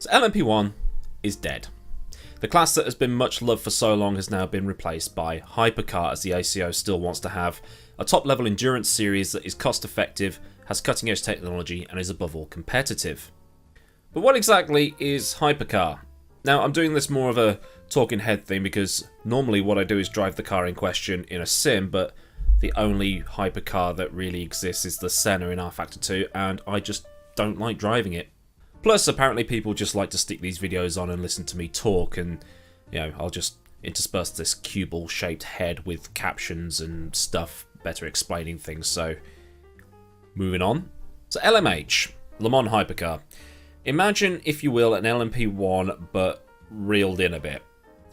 So LMP1 is dead. The class that has been much loved for so long has now been replaced by Hypercar, as the ACO still wants to have a top-level endurance series that is cost-effective, has cutting-edge technology, and is above all competitive. But what exactly is Hypercar? Now, I'm doing this more of a talking head thing because normally what I do is drive the car in question in a sim, but the only Hypercar that really exists is the Senna in R-Factor 2, and I just don't like driving it. Plus, apparently people just like to stick these videos on and listen to me talk, and, you know, I'll just intersperse this cue-ball-shaped head with captions and stuff better explaining things, so moving on. So LMH, Le Mans Hypercar. Imagine, if you will, an LMP1, but reeled in a bit.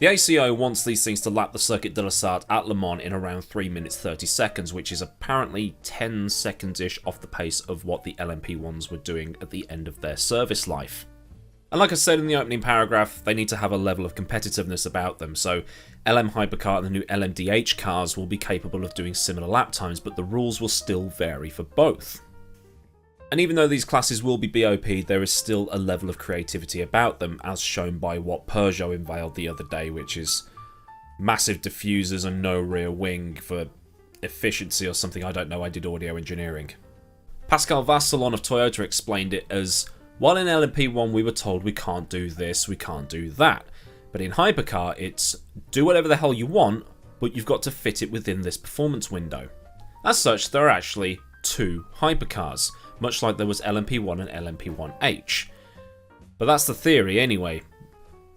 The ACO wants these things to lap the Circuit de la Sarthe at Le Mans in around 3 minutes 30 seconds, which is apparently 10 seconds-ish off the pace of what the LMP1s were doing at the end of their service life. And like I said in the opening paragraph, they need to have a level of competitiveness about them, so LM Hypercar and the new LMDh cars will be capable of doing similar lap times, but the rules will still vary for both. And even though these classes will be BOP, there is still a level of creativity about them, as shown by what Peugeot unveiled the other day, which is massive diffusers and no rear wing for efficiency or something. I don't know, I did audio engineering. Pascal Vassalon of Toyota explained it as, while in LMP1 we were told we can't do this, we can't do that, but in Hypercar it's do whatever the hell you want, but you've got to fit it within this performance window. As such, there are actually two Hypercars, much like there was LMP1 and LMP1H. But that's the theory anyway.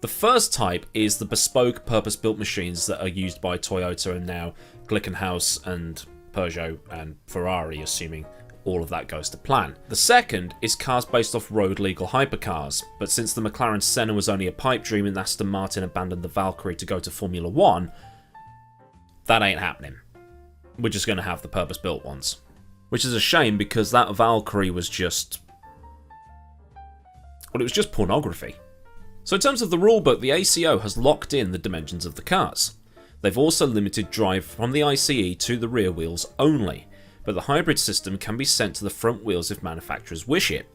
The first type is the bespoke purpose-built machines that are used by Toyota and now Glickenhaus and Peugeot and Ferrari, assuming all of that goes to plan. The second is cars based off road-legal hypercars, but since the McLaren Senna was only a pipe dream and Aston Martin abandoned the Valkyrie to go to Formula 1, that ain't happening. We're just going to have the purpose-built ones. Which is a shame because that Valkyrie was just... well, it was just pornography. So in terms of the rulebook, the ACO has locked in the dimensions of the cars. They've also limited drive from the ICE to the rear wheels only, but the hybrid system can be sent to the front wheels if manufacturers wish it.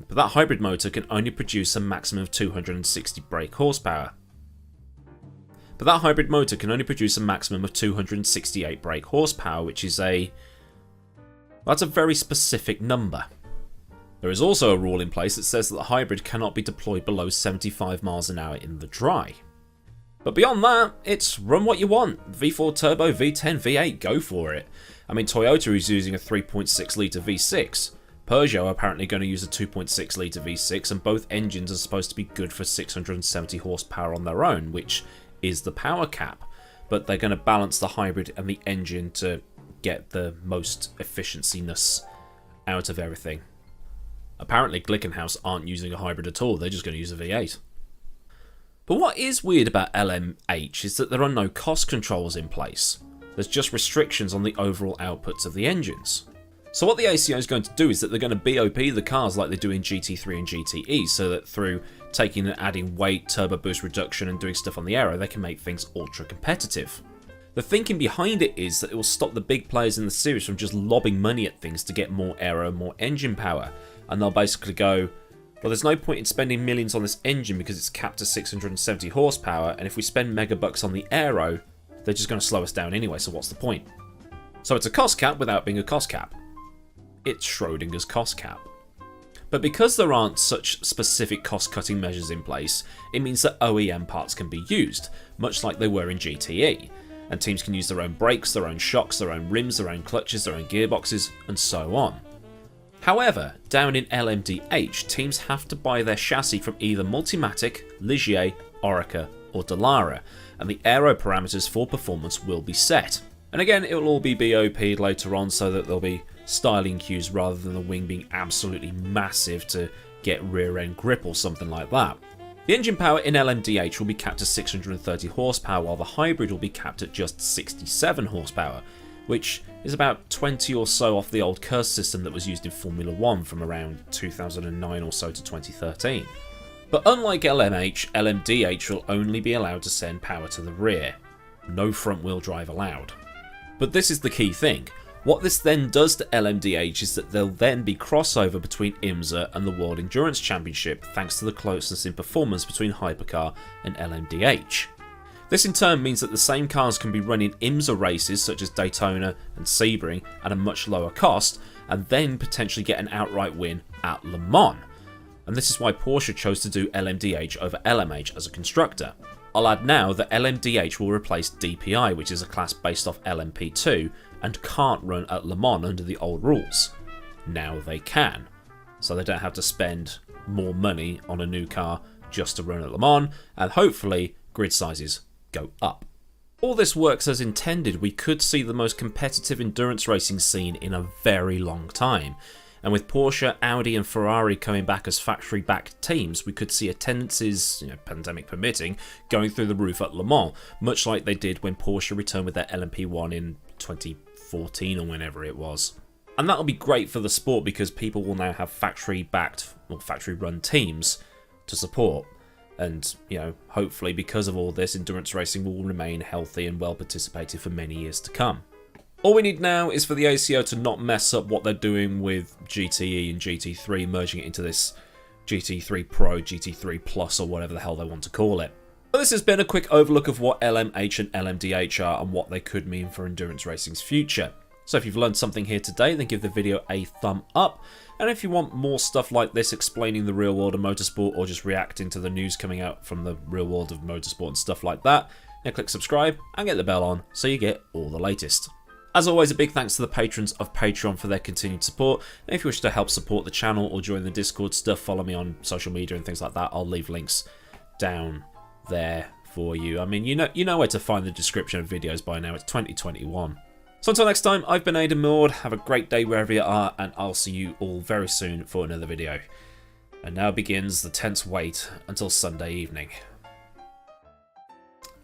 But that hybrid motor can only produce a maximum of 260 brake horsepower. Which is that's a very specific number. There is also a rule in place that says that the hybrid cannot be deployed below 75 miles an hour in the dry. But beyond that, it's run what you want. V4 turbo, V10, V8, go for it. I mean, Toyota is using a 3.6 litre V6. Peugeot are apparently going to use a 2.6 litre V6, and both engines are supposed to be good for 670 horsepower on their own, which is the power cap. But they're going to balance the hybrid and the engine to get the most efficiency-ness out of everything. Apparently Glickenhaus aren't using a hybrid at all, they're just going to use a V8. But what is weird about LMH is that there are no cost controls in place. There's just restrictions on the overall outputs of the engines. So what the ACO is going to do is that they're going to BOP the cars like they do in GT3 and GTE, so that through taking and adding weight, turbo boost reduction and doing stuff on the aero, they can make things ultra competitive. The thinking behind it is that it will stop the big players in the series from just lobbing money at things to get more aero, more engine power. And they'll basically go, well, there's no point in spending millions on this engine because it's capped to 670 horsepower, and if we spend megabucks on the aero, they're just going to slow us down anyway, so what's the point? So it's a cost cap without being a cost cap. It's Schrodinger's cost cap. But because there aren't such specific cost-cutting measures in place, it means that OEM parts can be used, much like they were in GTE. And teams can use their own brakes, their own shocks, their own rims, their own clutches, their own gearboxes, and so on. However, down in LMDh, teams have to buy their chassis from either Multimatic, Ligier, Orica, or Dallara, and the aero parameters for performance will be set. And again, it will all be BOP'd later on so that there'll be styling cues rather than the wing being absolutely massive to get rear end grip or something like that. The engine power in LMDh will be capped to 630 horsepower, while the hybrid will be capped at just 67 horsepower, which is about 20 or so off the old Curse system that was used in Formula 1 from around 2009 or so to 2013. But unlike LMH, LMDh will only be allowed to send power to the rear. No front wheel drive allowed. But this is the key thing. What this then does to LMDh is that there'll then be crossover between IMSA and the World Endurance Championship thanks to the closeness in performance between Hypercar and LMDh. This in turn means that the same cars can be run in IMSA races such as Daytona and Sebring at a much lower cost and then potentially get an outright win at Le Mans. And this is why Porsche chose to do LMDh over LMH as a constructor. I'll add now that LMDh will replace DPI, which is a class based off LMP2 and can't run at Le Mans under the old rules. Now they can, so they don't have to spend more money on a new car just to run at Le Mans, and hopefully grid sizes go up. All this works as intended, we could see the most competitive endurance racing scene in a very long time. And with Porsche, Audi and Ferrari coming back as factory-backed teams, we could see attendances, pandemic permitting, going through the roof at Le Mans, much like they did when Porsche returned with their LMP1 in 2014 or whenever it was. And that'll be great for the sport because people will now have factory-backed or factory-run teams to support. And, hopefully because of all this, endurance racing will remain healthy and well participated for many years to come. All we need now is for the ACO to not mess up what they're doing with GTE and GT3, merging it into this GT3 Pro, GT3 Plus, or whatever the hell they want to call it. But this has been a quick overlook of what LMH and LMDh are and what they could mean for endurance racing's future. So if you've learned something here today, then give the video a thumb up. And if you want more stuff like this explaining the real world of motorsport or just reacting to the news coming out from the real world of motorsport and stuff like that, then click subscribe and get the bell on so you get all the latest. As always, a big thanks to the patrons of Patreon for their continued support. And if you wish to help support the channel or join the Discord stuff, follow me on social media and things like that. I'll leave links down there for you. I mean, you know where to find the description of videos by now. It's 2021. So until next time, I've been Aidan Millward. Have a great day wherever you are, and I'll see you all very soon for another video. And now begins the tense wait until Sunday evening.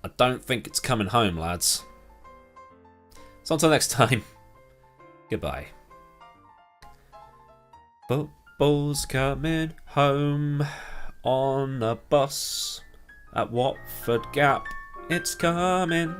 I don't think it's coming home, lads. So until next time, goodbye. Football's coming home on a bus at Watford Gap. It's coming.